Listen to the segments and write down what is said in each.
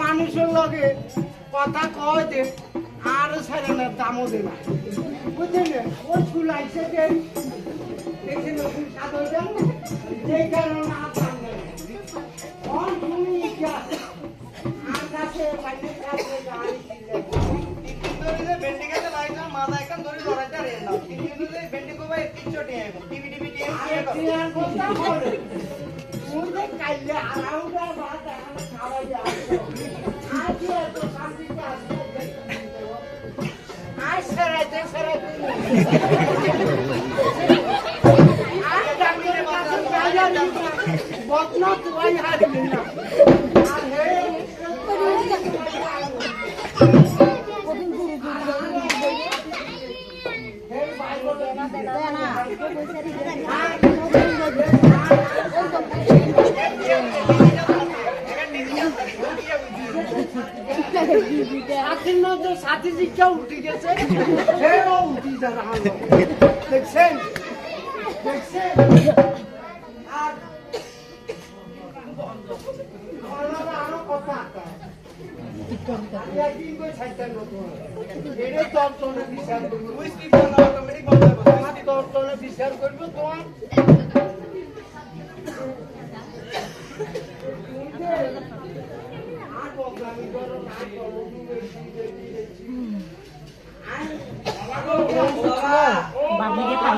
মানুষের লগে কথা কয় দে আর ছাড়ে না দামও দে না বুঝলেন ও ফুল আইসে দেন দেখছেন ফুল সাদা দেন যেই কারণে না পান অন তুমি আর কাছে বাইরে কাছে গাড়ি দিলে বেন্ডি কাছে লাইনা মাথা একদম ধরে লড়াইটা রে না কিন্তু বেন্ডি কো ভাই পিছটে আইবো টিভি টিএম কথা বলে মুঝে কাইলে আরাউডা বাত খাওয়া যায় আজ তো শান্তি আছে আজ সরাইতে আজ ডাক্তারের কাছে যাওয়া না বদনা তুই হারবি না আর হে সাথী শিক্ষা উঠে গেছে উঠি যারা দেখছেন দেখছেন আর আরো কথা বিচার করবো তোমার বাবুকে খাই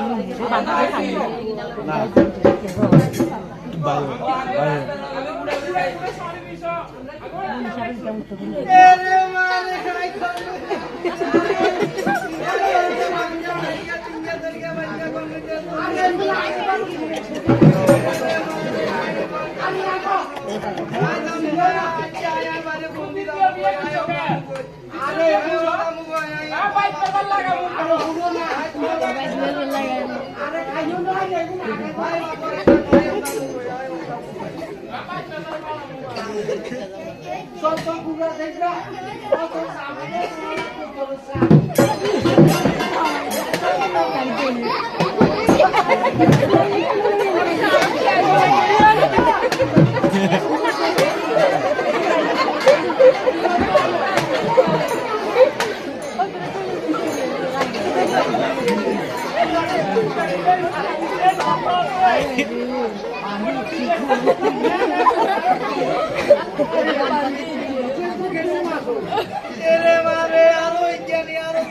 এরে মারে আরো জ্ঞানী আরো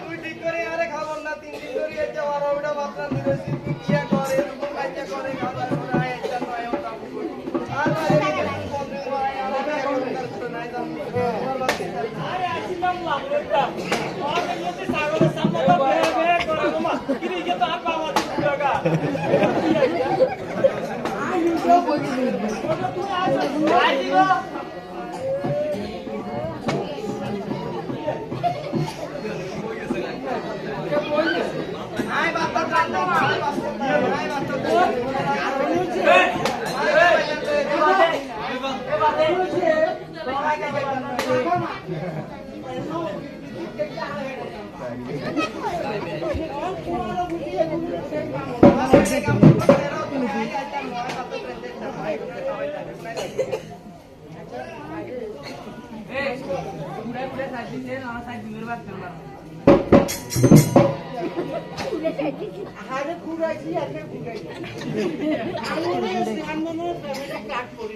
তুই ঠিক করে আরে খাবার না 3 দিন ধরে এটা আর ওটা বাতরা দিয়েছি ইয়া করে এরকম কাজটা করে খাবার ওরা এটা নয় ওটা আর বন্ধু ভাই আর করতে নাই জানি আরে আসিলাম লাগলেটা আমাদের মধ্যে সাগরের সামনে তো বেয়ে করে গোমা কিরে ইয়ে তো আর পাওয়া দিগা আমি তো বলি তুই আইছিস I Baat কাটনা I Baat I Baat আরে ঘুরাইছি আজকে ঘুরাইছি আমি সামনে ফ্যামিলি কাট করি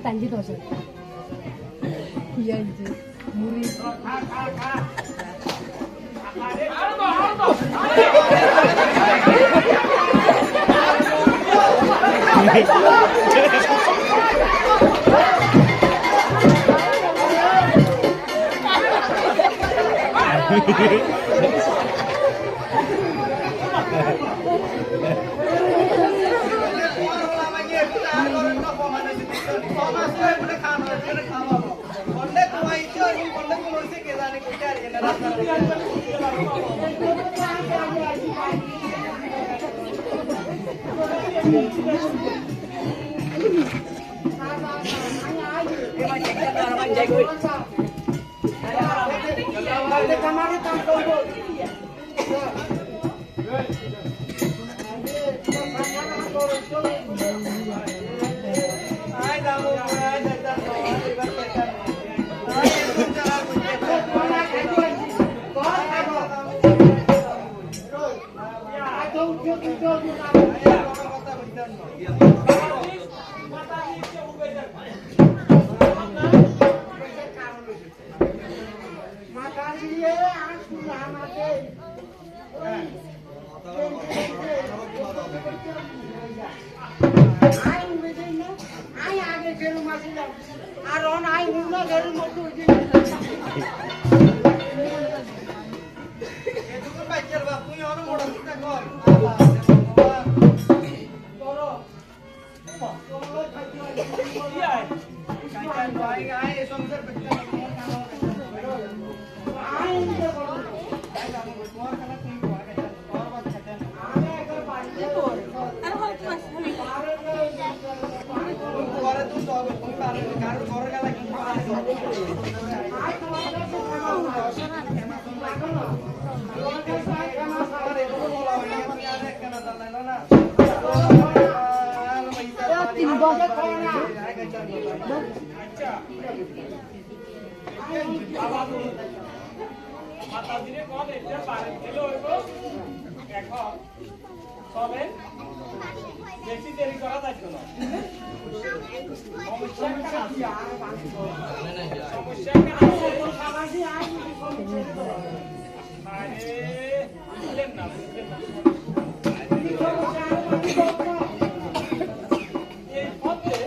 Tanji dosa. Iya ji. Muri. মাতাজিরে কোন এটা পারে দিলো হইব এখন তবে করা যাচ্ছে না। সমস্যা কি আর বাকি সমস্যা কি আছে? সাবাসী আয় আরে বুঝলেন না বুঝলেন না কি সমস্যা আর বাকি বলতো এই পথে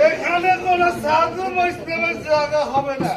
এখানে কোন সাধু বৈষ্ণবের জায়গা হবে না।